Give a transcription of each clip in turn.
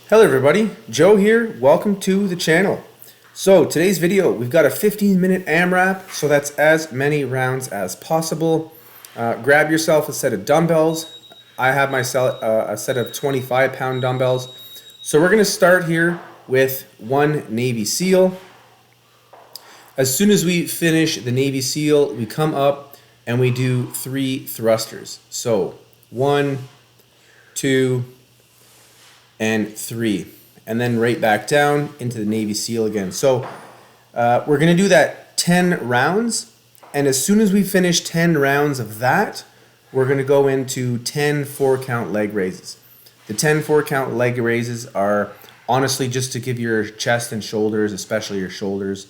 Hello everybody, Joe here. Welcome to the channel. So today's video, we've got a 15-minute AMRAP, so that's as many rounds as possible. Grab yourself a set of dumbbells. I have myself a set of 25-pound dumbbells. So we're going to start here with one Navy SEAL. As soon as we finish the Navy SEAL, we come up and we do 3 thrusters. So 1, 2, and 3, and then right back down into the Navy SEAL again. So we're going to do that 10 rounds, and as soon as we finish 10 rounds of that, we're going to go into 10 4-count leg raises. The 10 4-count leg raises are honestly just to give your chest and shoulders, especially your shoulders,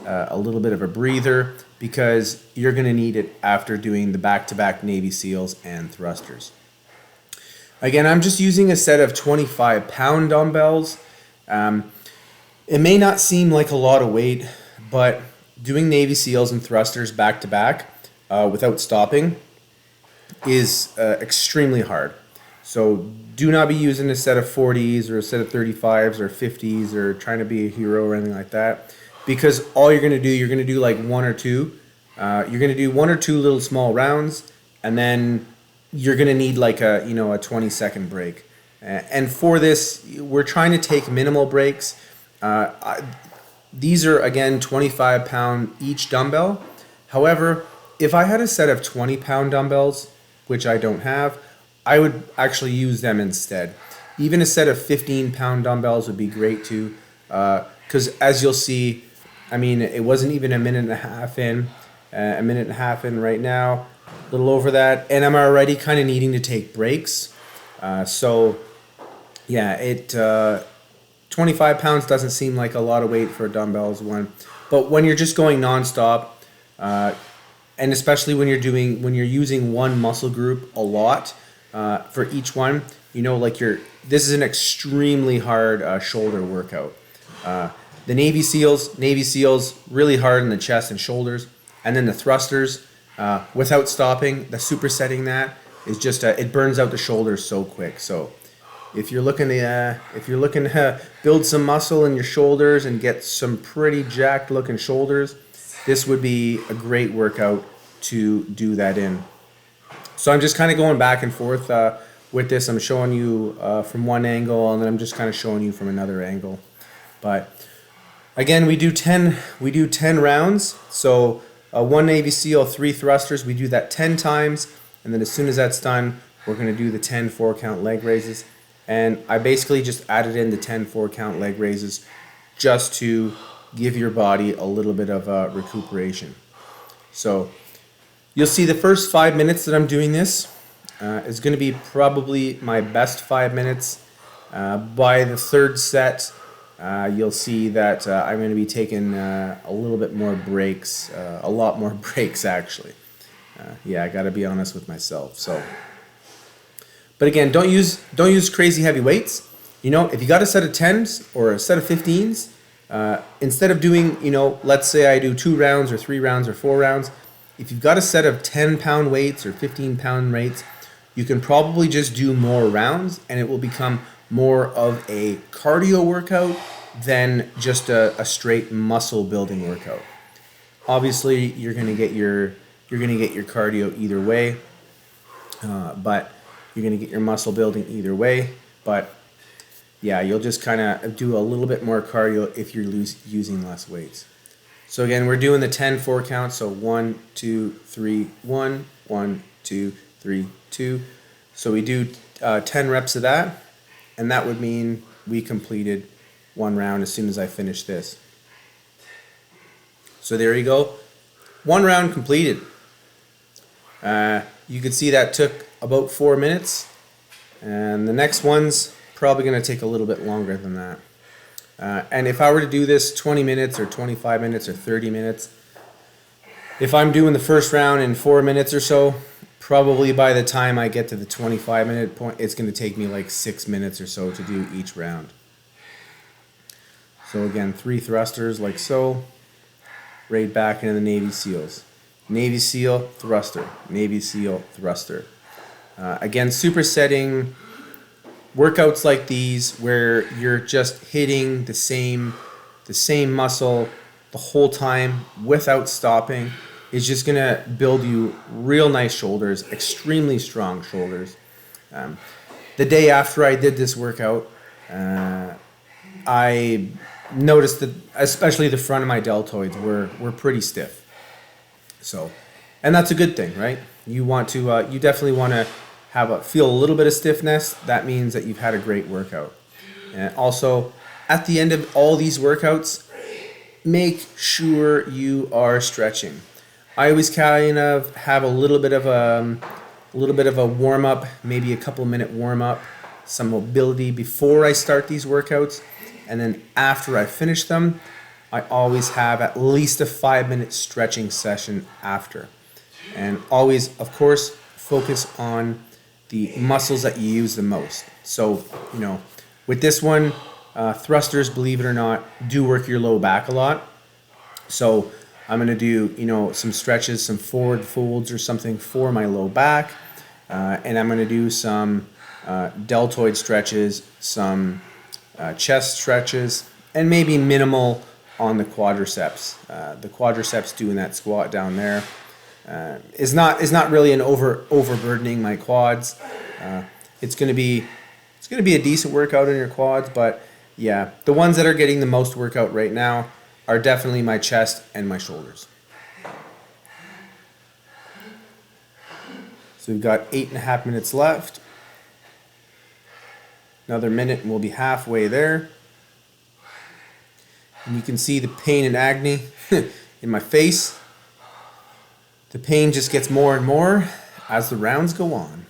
a little bit of a breather, because you're going to need it after doing the back-to-back Navy SEALs and thrusters. Again, I'm just using a set of 25-pound dumbbells. It may not seem like a lot of weight, but doing Navy SEALs and thrusters back to back without stopping is extremely hard. So do not be using a set of 40s or a set of 35s or 50s or trying to be a hero or anything like that, because all you're going to do like one or two. You're going to do 1 or 2 little small rounds, and then you're going to need like a 20-second break. And for this, we're trying to take minimal breaks. These are, again, 25-pound each dumbbell. However, if I had a set of 20-pound dumbbells, which I don't have, I would actually use them instead. Even a set of 15-pound dumbbells would be great too, because as you'll see, I mean, it wasn't even a minute and a half in. A minute and a half in right now, a little over that, and I'm already kind of needing to take breaks. So yeah, 25 pounds doesn't seem like a lot of weight for a dumbbells one, but when you're just going nonstop, and especially when you're using one muscle group a lot for each one, this is an extremely hard shoulder workout. The Navy SEALs really hard in the chest and shoulders. And then the thrusters, without stopping, the supersetting that is just it burns out the shoulders so quick. So if you're looking to build some muscle in your shoulders and get some pretty jacked looking shoulders, this would be a great workout to do that in. So I'm just kind of going back and forth with this. I'm showing you from one angle, and then I'm just kind of showing you from another angle. But again, we do 10 rounds. So 1 Navy SEAL, 3 thrusters. We do that 10 times, and then as soon as that's done, we're going to do the 10 4-count leg raises. And I basically just added in the 10 4-count leg raises just to give your body a little bit of recuperation. So you'll see the first 5 minutes that I'm doing this is going to be probably my best 5 minutes. By the third set, you'll see that I'm going to be taking a little bit more breaks, a lot more breaks actually. Yeah, I got to be honest with myself. So, but again, don't use crazy heavy weights. If you got a set of 10s or a set of 15s, instead of doing, let's say I do 2 rounds or 3 rounds or 4 rounds, if you've got a set of 10-pound weights or 15-pound weights, you can probably just do more rounds, and it will become more of a cardio workout than just a straight muscle building workout. Obviously, you're gonna get your cardio either way, but you're gonna get your muscle building either way. But yeah, you'll just kind of do a little bit more cardio if you're using less weights. So again, we're doing the 10 4-count. So 1, 2, 3, 1, 1, 2, 3, 2. So we do 10 reps of that. And that would mean we completed 1 round as soon as I finish this. So there you go. 1 round completed. You can see that took about 4 minutes. And the next one's probably going to take a little bit longer than that. And if I were to do this 20 minutes or 25 minutes or 30 minutes, if I'm doing the first round in 4 minutes or so, probably by the time I get to the 25-minute point, it's going to take me like 6 minutes or so to do each round. So again, 3 thrusters like so, right back into the Navy SEALs. Navy SEAL, thruster. Navy SEAL, thruster. Again, supersetting workouts like these where you're just hitting the same muscle the whole time without stopping is just gonna build you real nice shoulders, extremely strong shoulders. The day after I did this workout, I noticed that especially the front of my deltoids were pretty stiff. So, and that's a good thing, right? You definitely want to feel a little bit of stiffness. That means that you've had a great workout. And also, at the end of all these workouts, make sure you are stretching. I always kind of have a little bit of a warm up, maybe a couple minute warm up, some mobility before I start these workouts, and then after I finish them, I always have at least a 5-minute stretching session after. And always, of course, focus on the muscles that you use the most. So, with this one, thrusters, believe it or not, do work your low back a lot. So I'm going to do, some stretches, some forward folds or something for my low back. And I'm going to do some deltoid stretches, some chest stretches, and maybe minimal on the quadriceps. The quadriceps doing that squat down there is not really an overburdening my quads. It's going to be a decent workout in your quads, but yeah, the ones that are getting the most workout right now are definitely my chest and my shoulders. So we've got 8.5 minutes left. Another minute and we'll be halfway there. And you can see the pain and agony in my face. The pain just gets more and more as the rounds go on.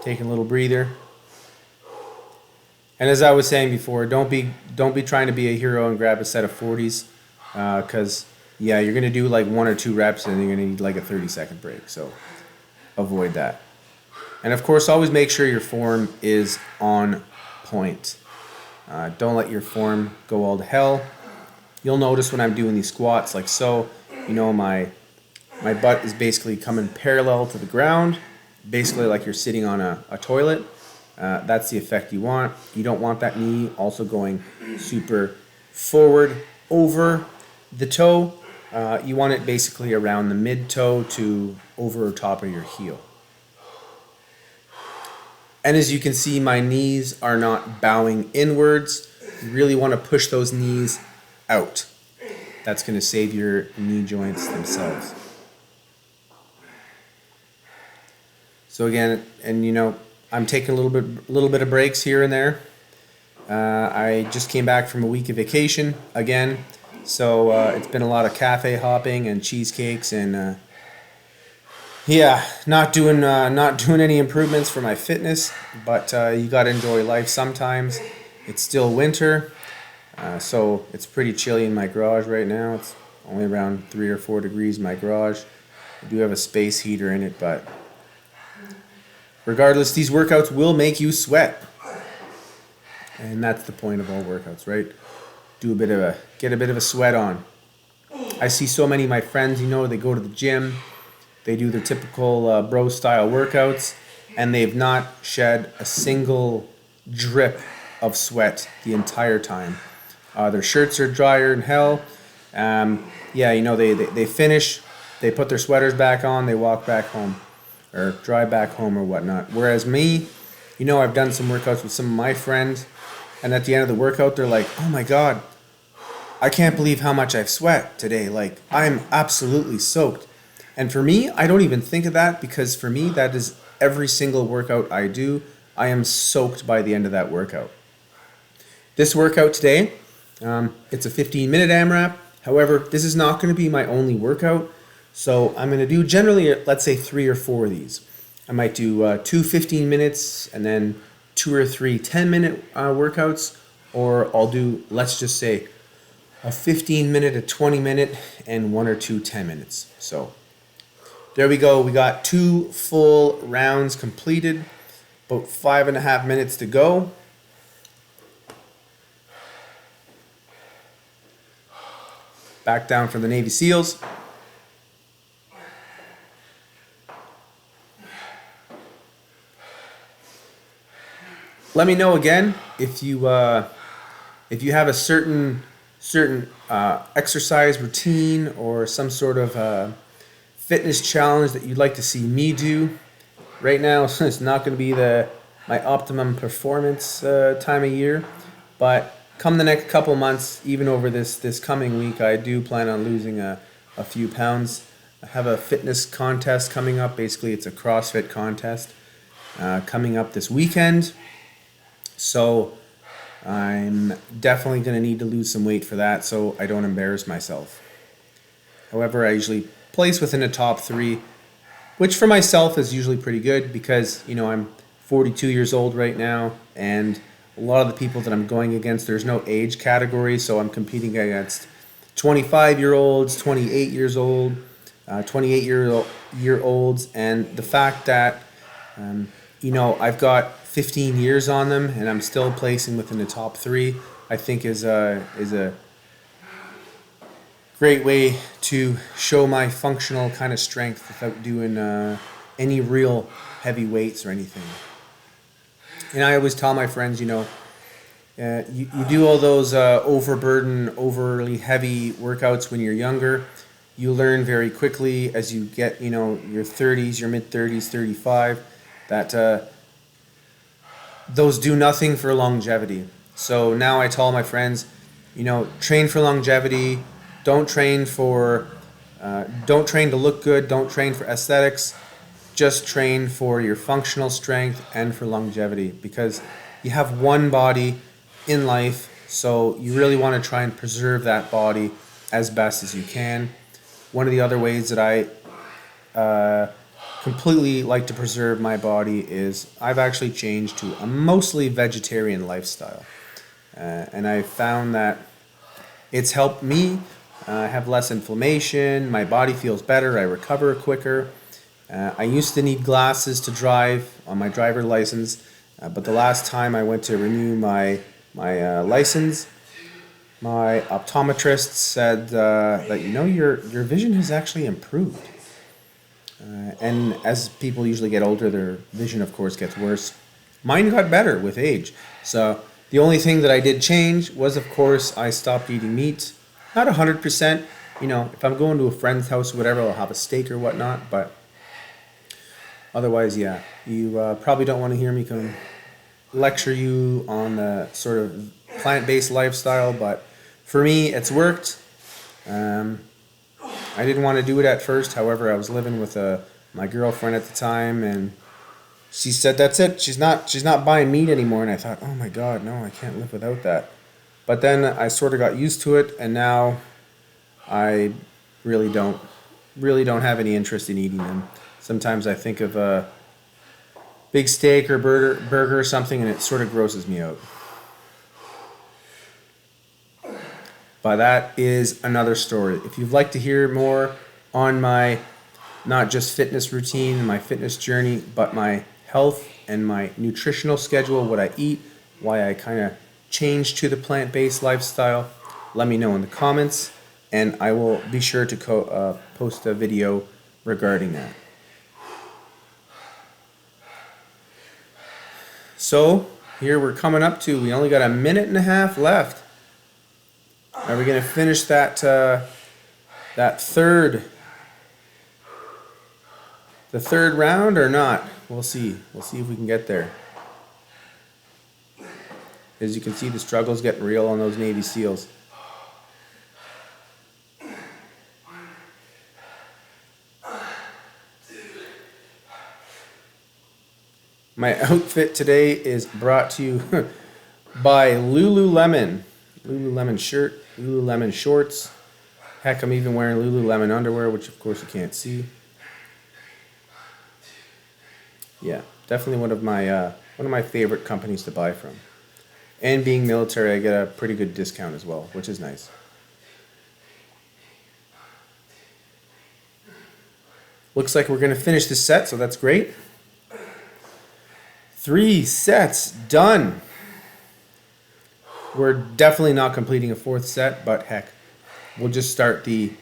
Taking a little breather. And as I was saying before, don't be trying to be a hero and grab a set of 40s, because you're gonna do like 1 or 2 reps and you're gonna need like a 30-second break. So avoid that. And of course, always make sure your form is on point. Don't let your form go all to hell. You'll notice when I'm doing these squats like so, my butt is basically coming parallel to the ground, basically like you're sitting on a toilet. That's the effect you want. You don't want that knee also going super forward over the toe. You want it basically around the mid toe to over top of your heel. And as you can see, my knees are not bowing inwards. You really want to push those knees out. That's going to save your knee joints themselves. So again, and I'm taking a little bit of breaks here and there. I just came back from a week of vacation again, so it's been a lot of cafe hopping and cheesecakes and not doing any improvements for my fitness. But you got to enjoy life sometimes. It's still winter, so it's pretty chilly in my garage right now. It's only around 3 or 4 degrees in my garage. I do have a space heater in it, but regardless, these workouts will make you sweat. And that's the point of all workouts, right? Get a bit of a sweat on. I see so many of my friends, they go to the gym, they do their typical bro style workouts, and they've not shed a single drip of sweat the entire time. Their shirts are drier than hell. They finish, they put their sweaters back on, they walk back home, or drive back home or whatnot. Whereas me, I've done some workouts with some of my friends, and at the end of the workout, they're like, oh my God, I can't believe how much I've sweat today. Like, I'm absolutely soaked. And for me, I don't even think of that, because for me, that is every single workout I do. I am soaked by the end of that workout. This workout today, it's a 15-minute AMRAP. However, this is not going to be my only workout. So I'm going to do generally, let's say 3 or 4 of these. I might do 2 15 minutes and then 2 or 3 10-minute workouts. Or I'll do, let's just say, a 15-minute, a 20-minute, and 1 or 2 10 minutes. So there we go. We got 2 full rounds completed. About 5.5 minutes to go. Back down for the Navy SEALs. Let me know again if you have a certain exercise routine or some sort of fitness challenge that you'd like to see me do. Right now, it's not going to be my optimum performance time of year, but come the next couple months, even over this coming week, I do plan on losing a few pounds. I have a fitness contest coming up. Basically, it's a CrossFit contest coming up this weekend. So I'm definitely going to need to lose some weight for that so I don't embarrass myself. However, I usually place within the top 3, which for myself is usually pretty good because, I'm 42 years old right now, and a lot of the people that I'm going against, there's no age category, so I'm competing against 25-year-olds, 28 years old, 28-year-olds, and the fact that, I've got 15 years on them and I'm still placing within the top 3, I think is a great way to show my functional kind of strength without doing any real heavy weights or anything. And I always tell my friends, you do all those overly heavy workouts when you're younger. You learn very quickly as you get, your 30s, your mid-30s, 35, that those do nothing for longevity. So now I tell my friends, train for longevity. Don't train to look good. Don't train for aesthetics. Just train for your functional strength and for longevity, because you have one body in life, so you really want to try and preserve that body as best as you can. One of the other ways that I completely like to preserve my body is I've actually changed to a mostly vegetarian lifestyle. And I found that it's helped me have less inflammation, my body feels better, I recover quicker. I used to need glasses to drive on my driver license, but the last time I went to renew my license, my optometrist said that your vision has actually improved. And as people usually get older, their vision, of course, gets worse. Mine got better with age. So the only thing that I did change was, of course, I stopped eating meat. Not 100%. If I'm going to a friend's house or whatever, I'll have a steak or whatnot. But otherwise, yeah, you probably don't want to hear me come lecture you on the sort of plant-based lifestyle. But for me, it's worked. I didn't want to do it at first. However, I was living with my girlfriend at the time, and she said that's it. She's not buying meat anymore. And I thought, oh my God, no, I can't live without that. But then I sort of got used to it, and now I really don't have any interest in eating them. Sometimes I think of a big steak or burger or something, and it sort of grosses me out. But that is another story. If you'd like to hear more on my not just fitness routine and my fitness journey, but my health and my nutritional schedule, what I eat, why I kind of changed to the plant-based lifestyle, let me know in the comments, and I will be sure to post a video regarding that. So here we're coming up to, we only got a minute and a half left. Are we going to finish that third round or not? We'll see. We'll see if we can get there. As you can see, the struggle's getting real on those Navy SEALs. My outfit today is brought to you by Lululemon. Lululemon shirt, Lululemon shorts. Heck, I'm even wearing Lululemon underwear, which of course you can't see. Yeah, definitely one of my favorite companies to buy from. And being military, I get a pretty good discount as well, which is nice. Looks like we're going to finish this set, so that's great. 3 sets done. We're definitely not completing a 4th set, but heck, we'll start the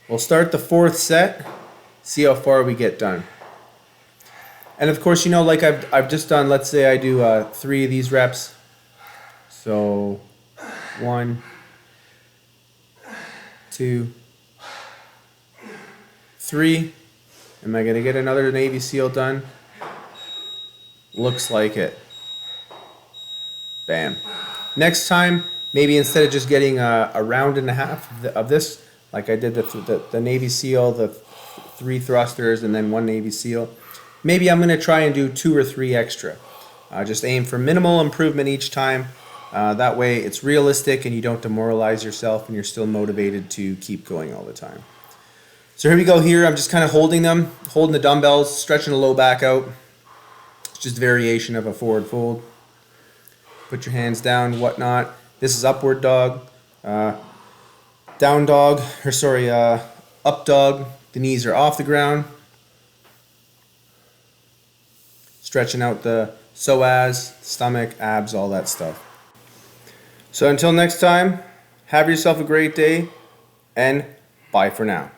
4th set, see how far we get done. And of course, you know, like I've just done, let's say I do 3 of these reps. So 1, 2, 3. Am I going to get another Navy SEAL done? Looks like it. Bam. Next time, maybe instead of just getting a round and a half of this, like I did the Navy SEAL, the 3 thrusters, and then 1 Navy SEAL, maybe I'm going to try and do 2 or 3 extra. Just aim for minimal improvement each time. That way it's realistic and you don't demoralize yourself and you're still motivated to keep going all the time. So here we go here. I'm just kind of holding the dumbbells, stretching the low back out. It's just a variation of a forward fold. Put your hands down, whatnot. This is upward dog. Down dog, up dog. The knees are off the ground. Stretching out the psoas, stomach, abs, all that stuff. So until next time, have yourself a great day, and bye for now.